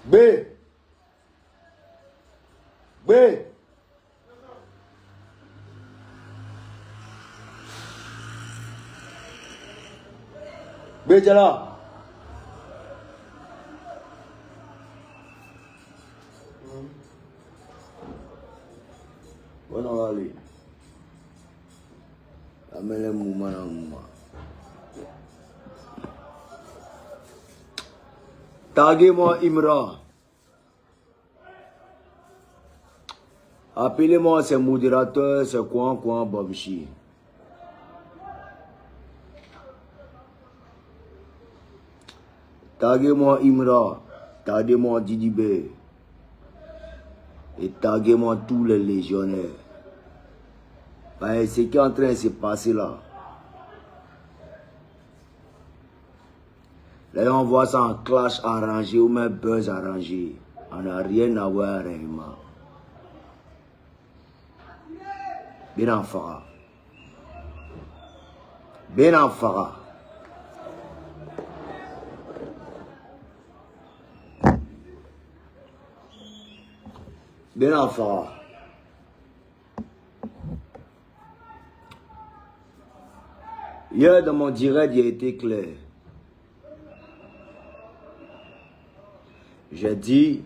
B. B. B, t'es là. Bon, on va aller. Amène le mouvement dans le mouvement. Taguez-moi Imra. Appelez-moi ces modérateurs, c'est quoi Bobchi. Taguez-moi Imra. Taguez-moi Didi B. Et taguez-moi tous les légionnaires. Ben, ce qui est en train de se passer là. Là, on voit ça en clash arrangé ou même buzz arrangé. On n'a rien à voir réellement. Bien en fara. Bien en fara. Bien en fara. Hier, dans mon direct, il a été clair. J'ai dit,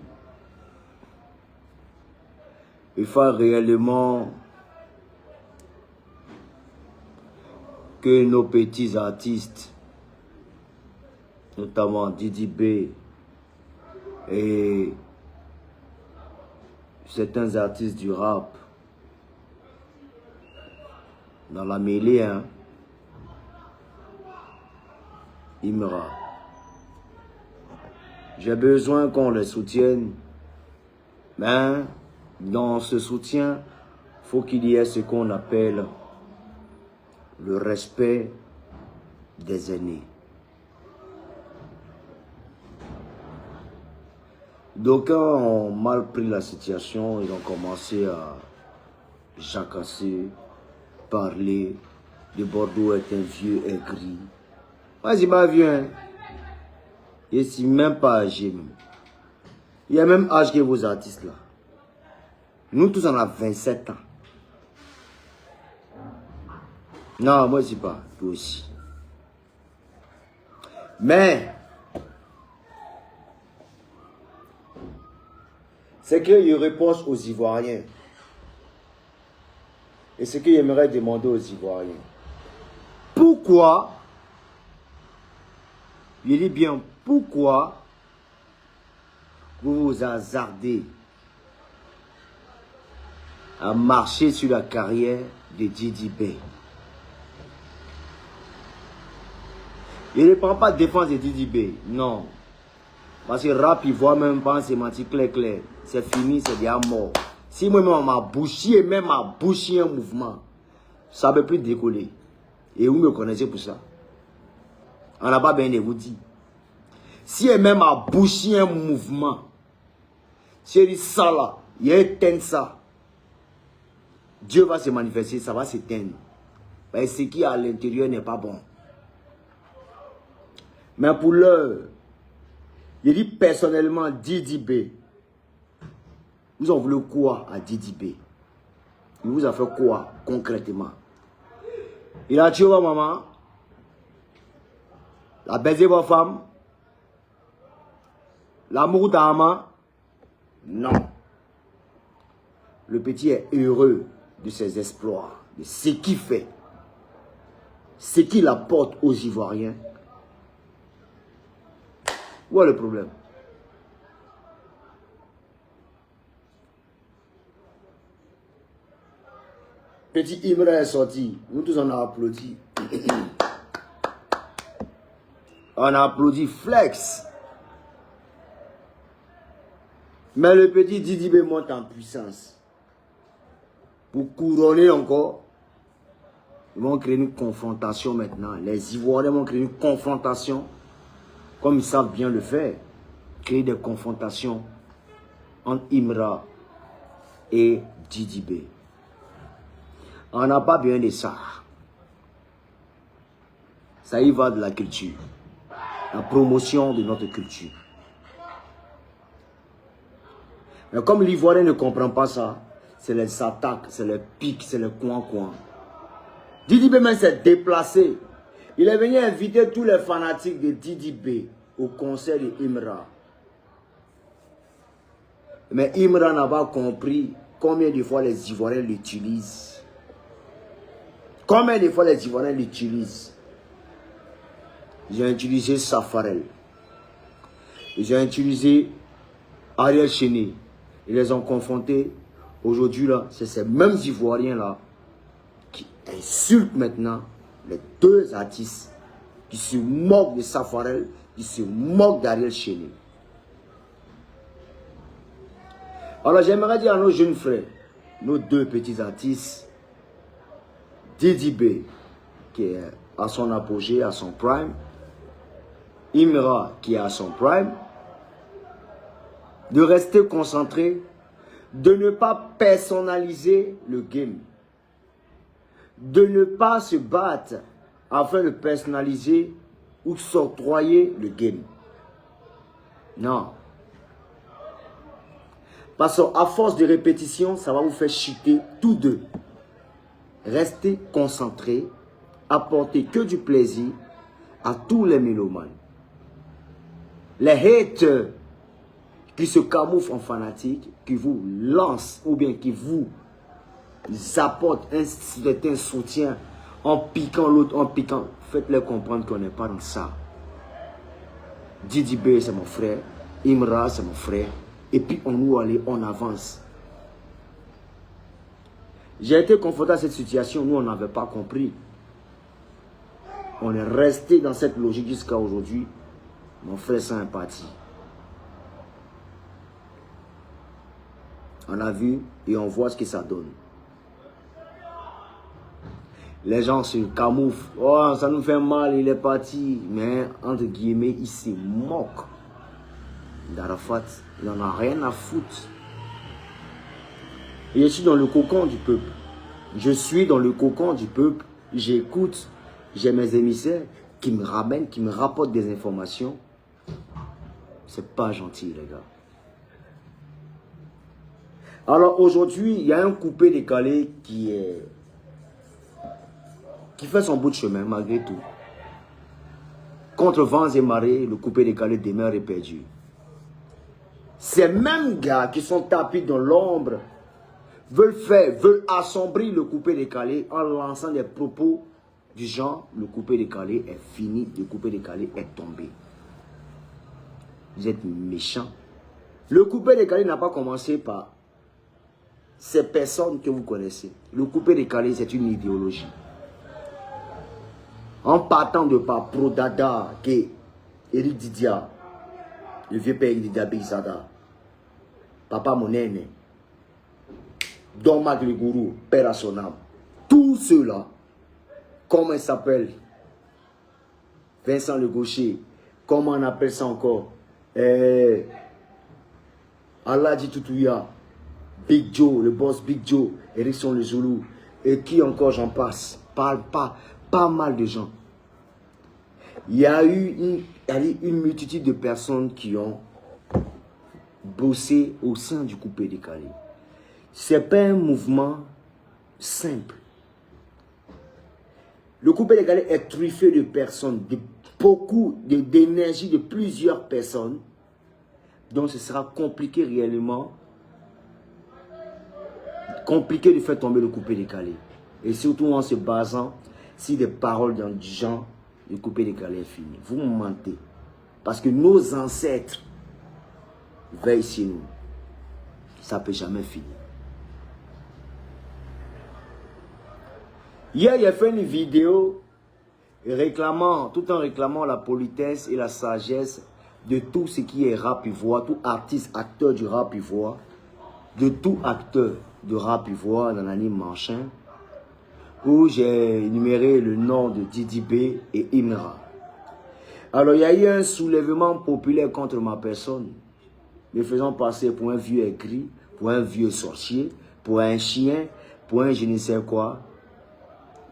il faut réellement que nos petits artistes, notamment Didi B et certains artistes du rap, dans la mêlée, hein, Imra. J'ai besoin qu'on les soutienne, mais dans ce soutien, il faut qu'il y ait ce qu'on appelle le respect des aînés. D'aucuns ont mal pris la situation, ils ont commencé à jacasser, parler. De Bordeaux est un vieux aigri. Moi, je pas vieux, hein. Je ne suis même pas âgé. Même. Il y a même âge que vos artistes là. Nous tous on a 27 ans. Non, moi je ne sais pas. Toi aussi. Mais, c'est qu'il reproche aux Ivoiriens. Et ce qu'il aimerait demander aux Ivoiriens. Pourquoi, je dis bien pourquoi, vous vous hasardez à marcher sur la carrière de Didi B? Il ne prend pas de défense de Didi B, non. Parce que rap, il voit même pas en sémantique clair. C'est fini, c'est déjà mort. Si moi-même ma bouché, même ma bouché un mouvement, ça ne peut plus décoller. Et vous me connaissez pour ça. On n'a pas bien de vous dire. Si même ma bouché un mouvement, si il dit ça là, il éteint ça, Dieu va se manifester, ça va s'éteindre. Mais ce qui est à l'intérieur n'est pas bon. Mais pour l'heure, je dis personnellement, Didi B, vous en voulez quoi à Didi B? Il vous a fait quoi concrètement? Il a tué votre maman, il a baisé votre femme, l'amour d'Ama? Non. Le petit est heureux de ses exploits, de ce qu'il fait, ce qu'il apporte aux Ivoiriens. Où est le problème? Petit Imra est sorti. Nous tous on a applaudi. On a applaudi flex. Mais le petit Didi B monte en puissance. Pour couronner encore, ils vont créer une confrontation maintenant. Les Ivoiriens vont créer une confrontation. Comme ils savent bien le faire. Créer des confrontations entre Imra et Didi B. On n'a pas besoin de ça. Ça y va de la culture. La promotion de notre culture. Mais comme l'Ivoirien ne comprend pas ça, c'est les attaques, c'est les pics, c'est les coin-coin. Didi B même s'est déplacé. Il est venu inviter tous les fanatiques de Didi B au concert de Imra. Mais Imra n'a pas compris combien de fois les Ivoiriens l'utilisent. Combien de fois les Ivoiriens l'utilisent. Ils ont utilisé Safarel. Ils ont utilisé Ariel Chéné. Ils les ont confrontés. Aujourd'hui, là, c'est ces mêmes Ivoiriens-là qui insultent maintenant les deux artistes, qui se moquent de Safarel, qui se moquent d'Ariel Chéné. Alors, j'aimerais dire à nos jeunes frères, nos deux petits artistes, Didi B, qui est à son apogée, à son prime, Imra, qui est à son prime, de rester concentrés, de ne pas personnaliser le game, de ne pas se battre afin de personnaliser ou s'octroyer le game. Non. Parce qu'à force de répétition, ça va vous faire chuter tous deux. Restez concentrés, apportez que du plaisir à tous les mélomanes. Les haters qui se camouflent en fanatiques, qui vous lancent ou bien qui vous apportent un certain soutien en piquant l'autre, en piquant, faites-les comprendre qu'on n'est pas dans ça. Didi B, c'est mon frère. Imra, c'est mon frère. Et puis on nous allait, on avance. J'ai été confronté à cette situation, nous on n'avait pas compris. On est resté dans cette logique jusqu'à aujourd'hui. Mon frère c'est un parti. On a vu et on voit ce que ça donne. Les gens se camouflent. Oh, ça nous fait mal, il est parti. Mais, entre guillemets, il se moque d'Arafat. Il n'en a rien à foutre. Et je suis dans le cocon du peuple. Je suis dans le cocon du peuple. J'écoute. J'ai mes émissaires qui me ramènent, qui me rapportent des informations. C'est pas gentil, les gars. Alors aujourd'hui, il y a un coupé décalé qui fait son bout de chemin malgré tout. Contre vents et marées, le coupé décalé demeure perdu. Ces mêmes gars qui sont tapis dans l'ombre veulent assombrir le coupé décalé en lançant des propos du genre le coupé décalé est fini, le coupé décalé est tombé. Vous êtes méchants. Le coupé décalé n'a pas commencé par ces personnes que vous connaissez. Le coupé décalé, c'est une idéologie. En partant de par Prodada, qui est Eric Didia, le vieux père Eric Didia Bixada, Papa Monene, Don Mac le Gourou, Père à son âme, tous ceux-là, comment il s'appelle, Vincent le Gaucher, comment on appelle ça encore, Aladji Toutouya, Big Joe, le boss Big Joe, Erickson le Zoulou, et qui encore j'en passe, pas mal de gens. Il y a eu une multitude de personnes qui ont bossé au sein du coupé décalé. Ce n'est pas un mouvement simple. Le coupé décalé est truffé de personnes, de beaucoup d'énergie de plusieurs personnes. Donc ce sera compliqué réellement. Compliqué de faire tomber le coupé décalé. Et surtout en se basant sur des paroles dans du genre, le coupé décalé est fini. Vous mentez. Parce que nos ancêtres veillent sur nous. Ça ne peut jamais finir. Hier, il a fait une vidéo tout en réclamant la politesse et la sagesse de tout ce qui est rap ivoire, tout artiste, acteur du rap ivoire, de tout acteur de rap ivoire dans l'anime Manchin, où j'ai énuméré le nom de Didi B et Imra. Alors il y a eu un soulèvement populaire contre ma personne, me faisant passer pour un vieux aigri, pour un vieux sorcier, pour un chien, pour un je ne sais quoi.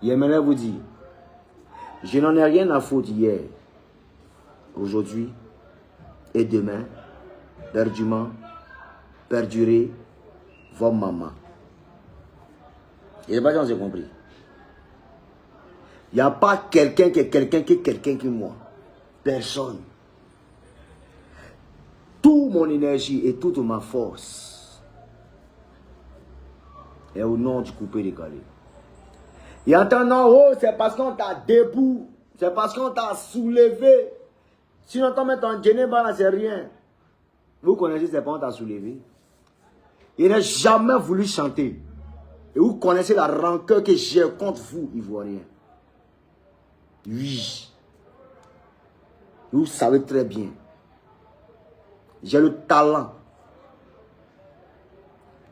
J'aimerais vous dire, je n'en ai rien à foutre hier, aujourd'hui et demain, perdument, perdurer votre maman. Et les gens ont compris. Il n'y a pas quelqu'un qui est quelqu'un qui est quelqu'un qui est moi. Personne. Toute mon énergie et toute ma force est au nom du coupé décalé. Et en entendant, oh, c'est parce qu'on t'a debout, c'est parce qu'on t'a soulevé. Sinon, t'en mets en Geneva, c'est rien. Vous connaissez, c'est pas on t'a soulevé. Il n'a jamais voulu chanter. Et vous connaissez la rancœur que j'ai contre vous, Ivoiriens. Oui. Vous savez très bien. J'ai le talent.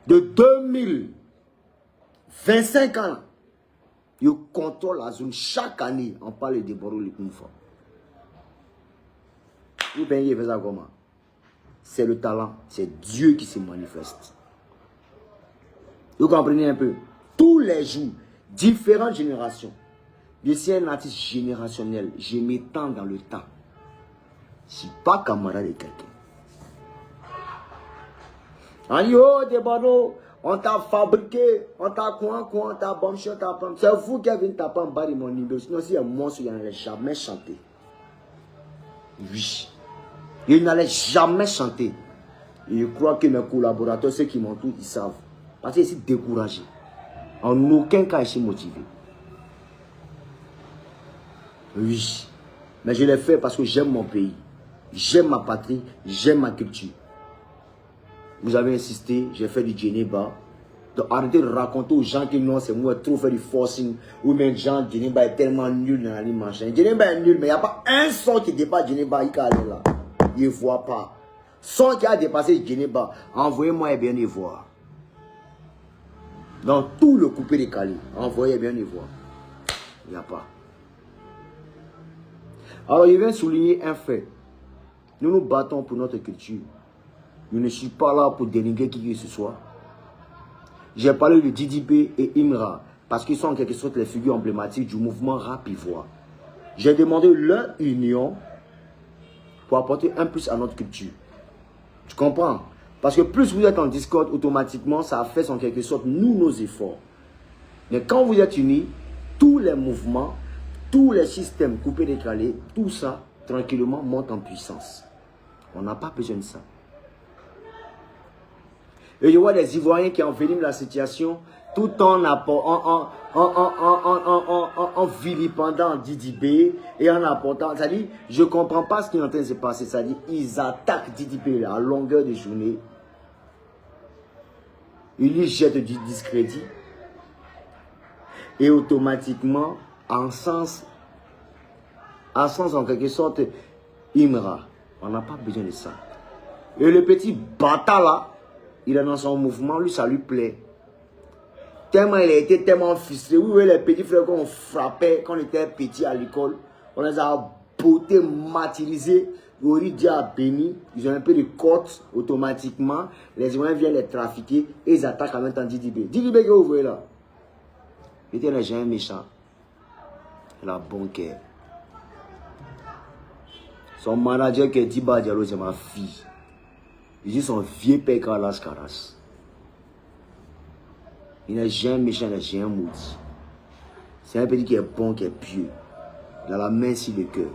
De 2025 ans, je contrôle la zone. Chaque année, on parle de Boroli une fois. Vous pensez que ça comment? C'est le talent. C'est Dieu qui se manifeste. Vous comprenez un peu? Tous les jours, différentes générations. Je suis un artiste générationnel. Je m'étends dans le temps. Je ne suis pas camarade de quelqu'un. On dit, oh, des barreaux, on t'a fabriqué, on t'a quoi, on t'a bombé, on t'a pomme. C'est vous qui avez tapé en bas de mon niveau. Sinon, si un monstre, il n'allait jamais chanter. Oui. Il n'allait jamais chanter. Et je crois que mes collaborateurs, ceux qui m'entourent, ils savent. Parce que je suis découragé. En aucun cas, je suis motivé. Oui. Mais je l'ai fait parce que j'aime mon pays. J'aime ma patrie. J'aime ma culture. Vous avez insisté, j'ai fait du Geneva. Donc arrêtez de raconter aux gens que non, c'est moi trop fait du forcing. Ou même gens, Geneva est tellement nul dans la ligne machin. Geneva est nul, mais il n'y a pas un son qui dépasse Geneva. Il est là. Il ne voit pas. Son qui a dépassé Geneva, envoyez-moi et bien y voir. Dans tout le coupé de Cali, envoyez bien y voir. Il n'y a pas. Alors, je viens souligner un fait. Nous nous battons pour notre culture. Je ne suis pas là pour dénigrer qui que ce soit. J'ai parlé de Didibé et Imra parce qu'ils sont en quelque sorte les figures emblématiques du mouvement rap ivoire. J'ai demandé leur union pour apporter un plus à notre culture. Tu comprends? Parce que plus vous êtes en discorde, automatiquement, ça fait en quelque sorte nous nos efforts. Mais quand vous êtes unis, tous les mouvements, tous les systèmes coupés, décalés, tout ça, tranquillement, monte en puissance. On n'a pas besoin de ça. Et je vois des Ivoiriens qui enveniment la situation tout en vilipendant Didibé et en apportant. C'est-à-dire, je ne comprends pas ce qui est en train de se passer. C'est-à-dire, ils attaquent Didibé à longueur de journée. Ils lui jettent du discrédit. Et automatiquement, en sens en quelque sorte, Imra. On n'a pas besoin de ça. Et le petit bâtard là, il est dans son mouvement, lui, ça lui plaît. Tellement il a été tellement frustré. Oui, oui, les petits frères qu'on frappait quand on était petit à l'école, on les a beauté martyrisés. Dia béni, ils ont un peu de côte automatiquement. Les Ivoiriens viennent les trafiquer et ils attaquent en même temps Didibé. Didibé, que vous voyez là? Il était un géant méchant. Il a bon cœur. Son manager qui est Diba Diallo, c'est ma fille. Il dit son vieux père Carlas Caras. Il n'est jamais méchant, il n'est jamais maudit. C'est un petit qui est bon, qui est pieux. Il a la main sur le cœur.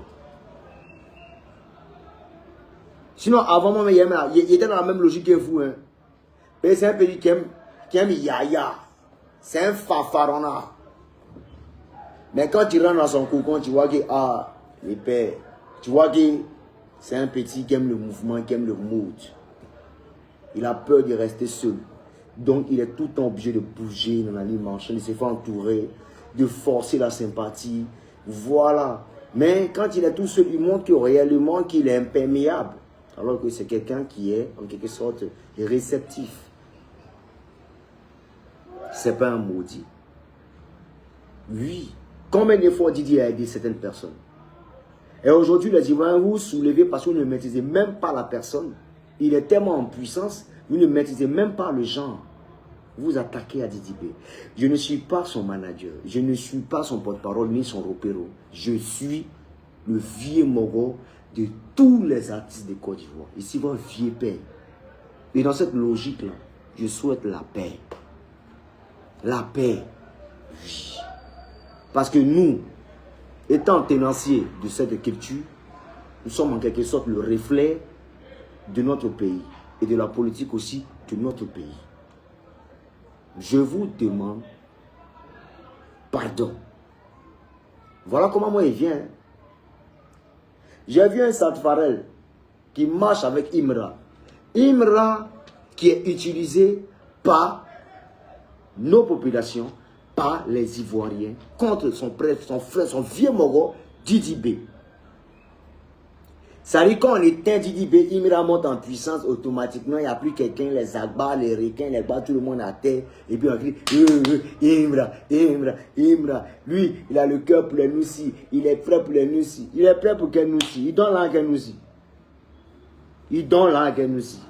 Sinon, avant moi, il était dans la même logique que vous. Hein. C'est un petit qui aime Yaya. C'est un fafarona. Mais quand tu rentres dans son cocon, tu vois que, les pères, tu vois que c'est un petit qui aime le mouvement, qui aime le mode. Il a peur de rester seul. Donc, il est tout le temps obligé de bouger dans la ligne marchande, de se faire entourer, de forcer la sympathie. Voilà. Mais quand il est tout seul, il montre que réellement qu'il est imperméable. Alors que c'est quelqu'un qui est, en quelque sorte, réceptif. C'est pas un maudit. Oui. Combien de fois Didier a aidé certaines personnes? Et aujourd'hui, les Ivoiriens, vous soulevez parce que vous ne maîtrisez même pas la personne. Il est tellement en puissance, vous ne maîtrisez même pas le genre. Vous attaquez à Didibé. Je ne suis pas son manager. Je ne suis pas son porte-parole ni son repéro. Je suis le vieux Mogo de tous les artistes de Côte d'Ivoire. Ici, votre vieux père. Et dans cette logique-là, je souhaite la paix. La paix. Oui. Parce que nous, étant tenanciers de cette culture, nous sommes en quelque sorte le reflet de notre pays et de la politique aussi de notre pays. Je vous demande pardon. Voilà comment moi il vient. J'ai vu un Satfarel qui marche avec Imra. Imra qui est utilisé par nos populations, par les Ivoiriens, contre son frère, son vieux Moro, Didi B. Ça dit quand on éteint Didi B, Imra monte en puissance automatiquement, il n'y a plus quelqu'un, les Agbas, les requins, les bas, tout le monde à terre. Et puis on crie, Imra, Imra, Imra. Lui, il a le cœur pour les Noussi, il est prêt pour les Noussi. Il est prêt pour quel Noussi? Il donne là quel Noussi. Il donne là quel Noussi.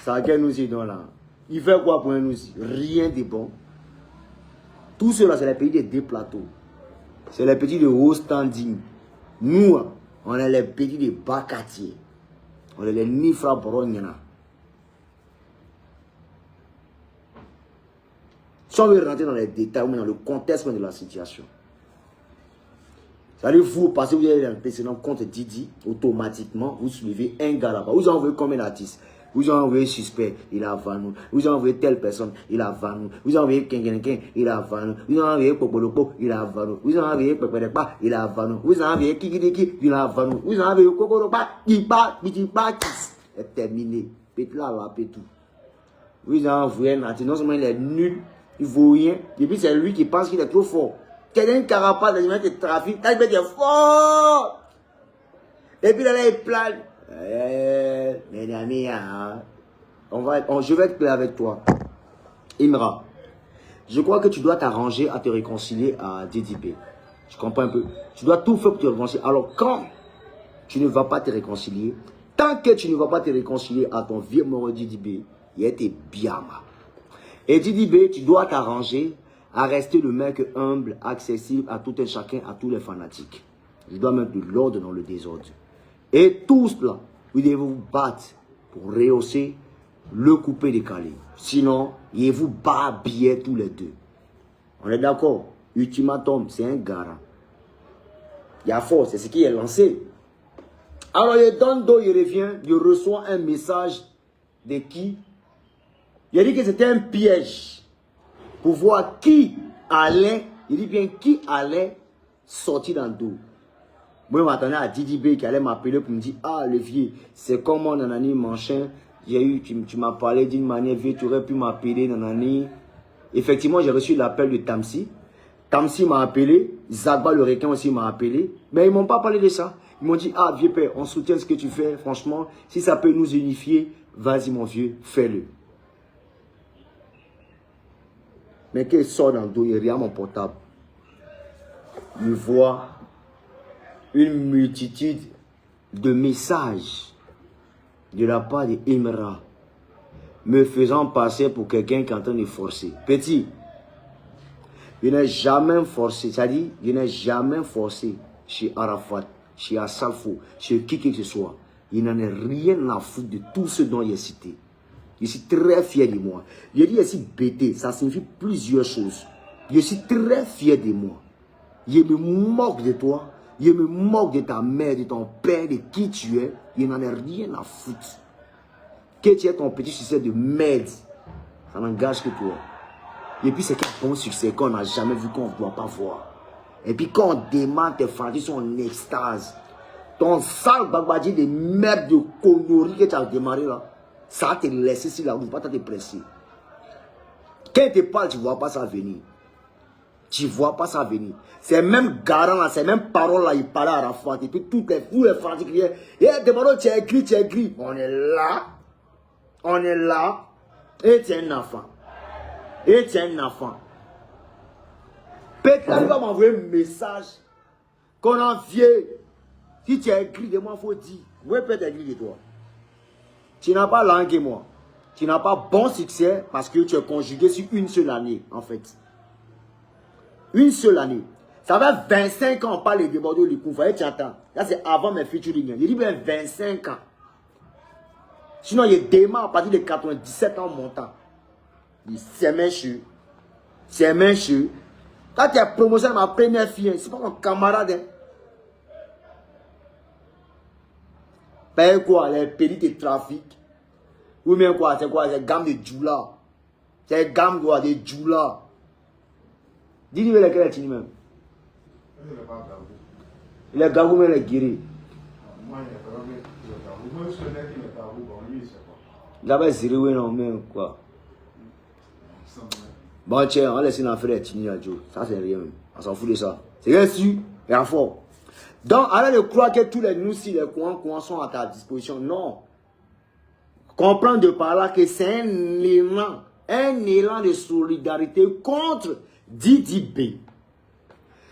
Ça quel Noussi donne là. Il fait quoi pour un Noussi? Rien de bon. Tout cela, c'est les pays des deux plateaux. C'est les petits de haut standing. Nous, on est les petits de bas quartier. On est les Nifra Borognana. Si on veut rentrer dans les détails, dans le contexte de la situation. C'est-à-dire, vous passez, vous avez un précédent contre Didi, automatiquement, vous suivez un gars là-bas. Vous envoyez combien d'artistes? Vous envoyez suspect, il a vannou. Vous envoyez telle personne, il a vannou. Vous envoyez quelqu'un, il a vannou. Vous envoyez Popolopo, il a vannou. Vous envoyez Peperepa, il a vannou. Vous envoyez Kikidiki, il a vannou. Vous envoyez Kokoropa, il bat, est terminé. Pète là, là, pète tout. Vous envoyez Nati, non seulement il est nul, il vaut rien. Et puis c'est lui qui pense qu'il est trop fort. Quelqu'un qui a pas de trafic, il est fort. Et puis là, il plane. Mes amis, je vais être clair avec toi. Imra, je crois que tu dois t'arranger à te réconcilier à DDP. Tu comprends un peu? Tu dois tout faire pour te réconcilier. Alors quand tu ne vas pas te réconcilier, tant que tu ne vas pas te réconcilier à ton vieux mort DDP, il était bien. Et DDP, tu dois t'arranger à rester le mec humble, accessible à tout un chacun, à tous les fanatiques. Je dois mettre de l'ordre dans le désordre. Et tous là, vous devez vous battre pour rehausser le coupé décalé. Sinon, il vous babiller tous les deux. On est d'accord? Ultimatum, c'est un garant. Il y a force, c'est ce qui est lancé. Alors, il donne dos, il revient, il reçoit un message de qui? Il a dit que c'était un piège pour voir qui allait, il dit bien qui allait sortir dans le dos. Moi, je m'attendais à Didi B qui allait m'appeler pour me dire, ah, le vieux, c'est comment nanani, machin. J'ai eu, tu m'as parlé d'une manière, vieux, tu aurais pu m'appeler, nanani. Effectivement, j'ai reçu l'appel de Tamsi. Tamsi m'a appelé, Zagba le requin aussi m'a appelé. Mais ils ne m'ont pas parlé de ça. Ils m'ont dit, ah, vieux père, on soutient ce que tu fais, franchement. Si ça peut nous unifier, vas-y, mon vieux, fais-le. Mais qu'il sort dans le dos, il regarde mon portable. Il voit une multitude de messages de la part de Imra me faisant passer pour quelqu'un qui est en train de forcer. Petit, je n'ai jamais forcé, c'est-à-dire, je n'ai jamais forcé chez Arafat, chez Assalfo, chez qui que ce soit. Il n'en a rien à foutre de tout ce dont il est cité. Je suis très fier de moi. Je dis ici bêté, ça signifie plusieurs choses. Je suis très fier de moi. Je me moque de toi. Je me moque de ta mère, de ton père, de qui tu es. Je n'en ai rien à foutre. Que tu aies ton petit succès de merde, ça n'engage que toi. Et puis c'est quel bon succès qu'on n'a jamais vu, qu'on ne doit pas voir. Et puis quand on demande tes fanatiques, ils sont en extase. Ton sale babadji de merde de conneries que tu as démarré là, ça va te laisser si la roue, pas te presser. Quand il te parle, tu ne vois pas ça venir. Tu ne vois pas ça venir. Ces mêmes garants là, ces mêmes paroles là, ils parlaient à Rafat. Et puis tous les fanatiques criaient, eh, tes paroles, tu as écrit, tu as écrit. On est là. On est là. Et tu es un enfant. Et tu es un enfant. Peut-être qu'il va m'envoyer un message. Qu'on en vient. Si tu as écrit de moi, il faut dire. Oui, peut-être écrit de toi. Tu n'as pas langue que moi. Tu n'as pas bon succès parce que tu es conjugué sur une seule année, en fait. Une seule année. Ça fait 25 ans, on parle de Bordeaux, le coup. Vous voyez, tu attends. Là, c'est avant mes featuring. Il dit bien 25 ans. Sinon, il démarre à partir de 97 ans montant. C'est méchant. C'est méchant. Quand tu as promotionné ma première fille, c'est pas mon camarade. Hein. Paye quoi? Les pédis de trafic. Ou bien quoi? C'est quoi? C'est gamme de djoula. C'est gamme quoi? De djoula. Dis-lui lequel est-il même? Il est gabou, mais il est guéri. J'avais zéro, non, mais quoi? Bon, tiens, on laisse une affaire de Tini Adjo. Ça, c'est rien. On s'en fout de ça. C'est rien sûr, et en fort. Donc, arrête de croire que tous les nous, si les coins sont à ta disposition. Non. Comprends de par là que c'est un élan de solidarité contre Didi B.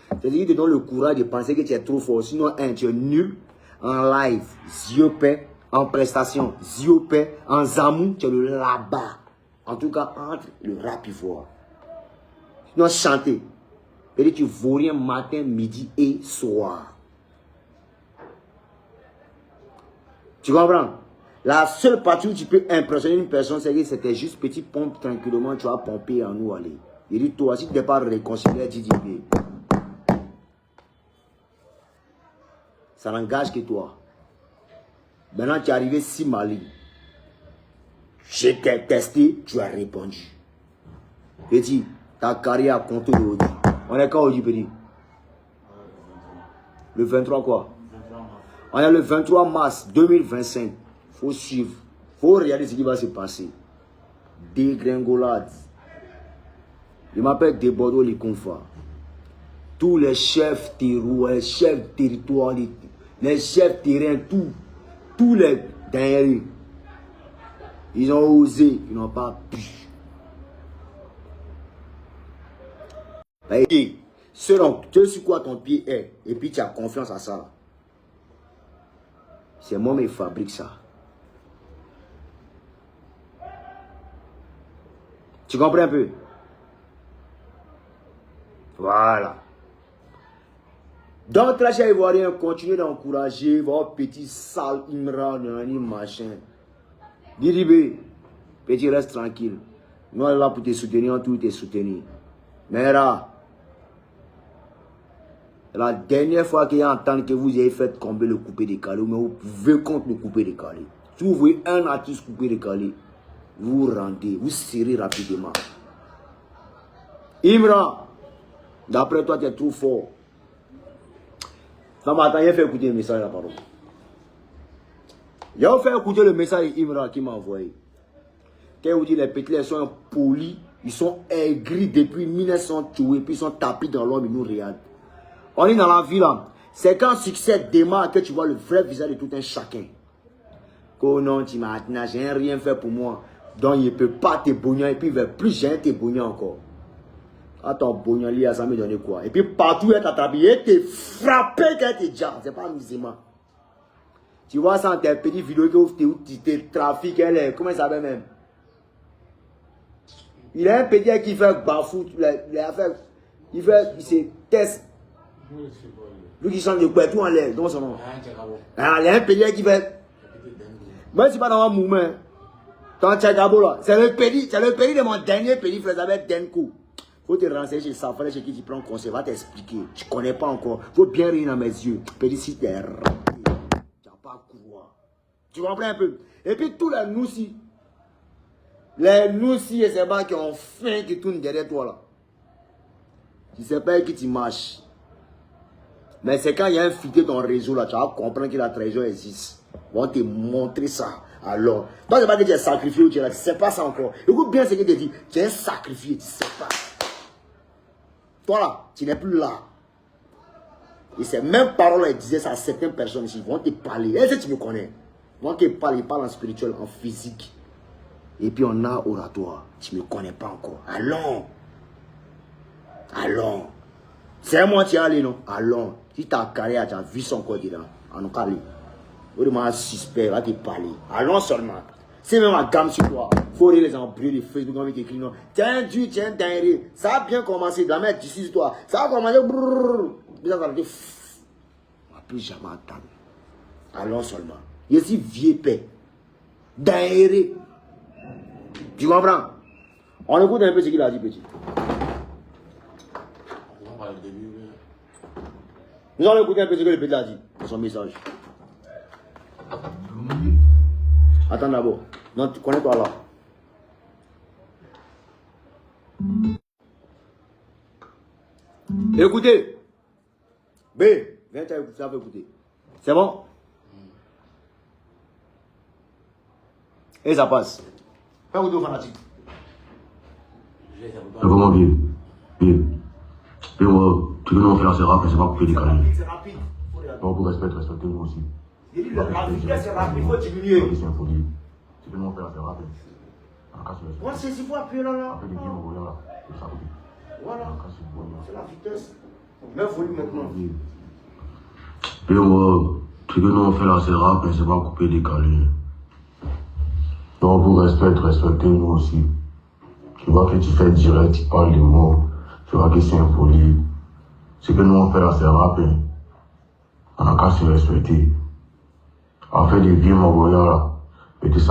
C'est-à-dire que tu donnes le courage de penser que tu es trop fort. Sinon, tu es nul en live, ziopé, en prestation, ziopé, en zamou, tu es le là-bas. En tout cas, entre le rap ivoire. Sinon, chanter. Et tu vaux rien matin, midi et soir. Tu comprends? La seule partie où tu peux impressionner une personne, c'est que c'était juste petit pompe tranquillement, tu vas pomper en nous aller. Il dit, toi, si tu n'es pas réconcilié, tu dis, ça n'engage que toi. Maintenant, tu es arrivé si mal. Je t'ai testé, tu as répondu. Et dis, ta carrière a compté de Audi. On est quand Audi, petit? Le 23 quoi? On est le 23 mars 2025. Faut suivre. Faut regarder ce qui va se passer. Dégringolade. Je m'appelle Debordo Likonfa. Tous les chefs terreaux, les chefs territoires, les chefs terrain, tous les derniers. Ils ont osé, ils n'ont pas pu. Et selon sur quoi ton pied est, et puis tu as confiance à ça. C'est moi qui fabrique ça. Tu comprends un peu? Voilà. Donc, là, chez Ivoirien, continuez d'encourager votre petit sale Imran, machin. Didi, petit, reste tranquille. Nous, on est là pour te soutenir, on tout te soutenir. Mais là, la dernière fois qu'il y a entendu que vous avez fait combler le coupé décalé, mais vous pouvez contre le coupé décalé. Si vous voyez un artiste coupé décalé, vous rendez, vous serrez rapidement. Imran, d'après toi, tu es trop fort. Ça m'a attendu, fait écouter le message là, pardon. J'ai fait écouter le message d'Imran qui m'a envoyé. Quand vous dites les petits, ils sont polis, ils sont aigris depuis 1900 et puis ils sont tapis dans l'homme, ils nous regardent. On est dans la vie là. C'est quand succès démarre que tu vois le vrai visage de tout un chacun. Oh non, tu m'as j'ai rien fait pour moi. Donc il ne peut pas te bogner et puis il ne veut plus jamais te bogner encore. Attends, bogner, lui, ça me donne quoi? Et puis partout où il t'attrape, il te frappé quand il te jette. C'est pas amusement. Tu vois ça, tes petites vidéos où tu te trafiques, comment il s'appelle même? Il a un petit qui fait bafou, il se teste. Lui qui chante de quoi, tout en l'air, dans son nom. Ah, il y a un petit qui fait. Moi, je ne suis pas dans un mouvement. Ton Tchagabo là, c'est le pays de mon dernier pays, frère, avec Denko. Faut te renseigner chez Safari, chez qui tu prends conseil, va t'expliquer. Tu ne connais pas encore. Faut bien rire dans mes yeux. Petit, si t'es raté, tu n'as pas quoi. Tu comprends un peu? Et puis tous les noussis. Les noussis et ces bas qui ont faim, qui tournent derrière toi là. Tu ne sais pas qui tu marches. Mais c'est quand il y a un fuité dans le réseau là, tu vas comprendre que la trahison existe. On va te montrer ça. Alors, toi, c'est pas que tu es sacrifié ou tu es là, tu ne sais pas ça encore. Écoute bien ce que tu dis. Tu es sacrifié, tu ne sais pas. Toi là, tu n'es plus là. Et ces mêmes paroles, elles disaient ça à certaines personnes ici. Ils vont te parler. Est-ce que tu me connais? Ils vont te parler, ils parlent en spirituel, en physique. Et puis on a oratoire. Tu ne me connais pas encore. Allons. Allons. C'est moi qui es allé, non? Allons. Si tu as carrière, tu as vu son corps dedans. En cas, on demande suspect, va te parler. Allons seulement. C'est même un gamme sur toi. Il faut les embrouiller de Facebook, on va t'écrire non. Tiens, tu tiens, dingue. Ça a bien commencé. De la mettre ici sur toi. Ça a commencé. Ça va dire. On va plus jamais attendre. Allons seulement. Je suis vieux paix. Dinguerie. Tu comprends? On écoute un peu ce qu'il a dit, petit. Nous allons écouter un peu ce que le petit a dit dans son message. Attends d'abord. Non, tu connais toi là. Écoutez. B, viens t'écouter. C'est bon? Et ça passe. Fais écouter aux fanatiques. Comment vivre? Vivre. Et moi, tu veux nous faire assez rapide, c'est pas couper des canaux. C'est rapide. Bon, pour respecter nous aussi. La vitesse est rapide, il faut diminuer. Tu peux nous faire assez rapide. Moi, c'est il faut appuyer là. Voilà. C'est la vitesse. Mais volume maintenant. Et moi, tu veux nous faire assez rapide, c'est pas couper des canaux. Donc, pour respecter nous aussi. Tu vois que tu fais direct, tu parles de mots. Tu vois que c'est impoli. Ce que nous on fait là, c'est rapide. On n'a qu'à se respecter. En fait, des vieux m'envoyant là. Et tout ça.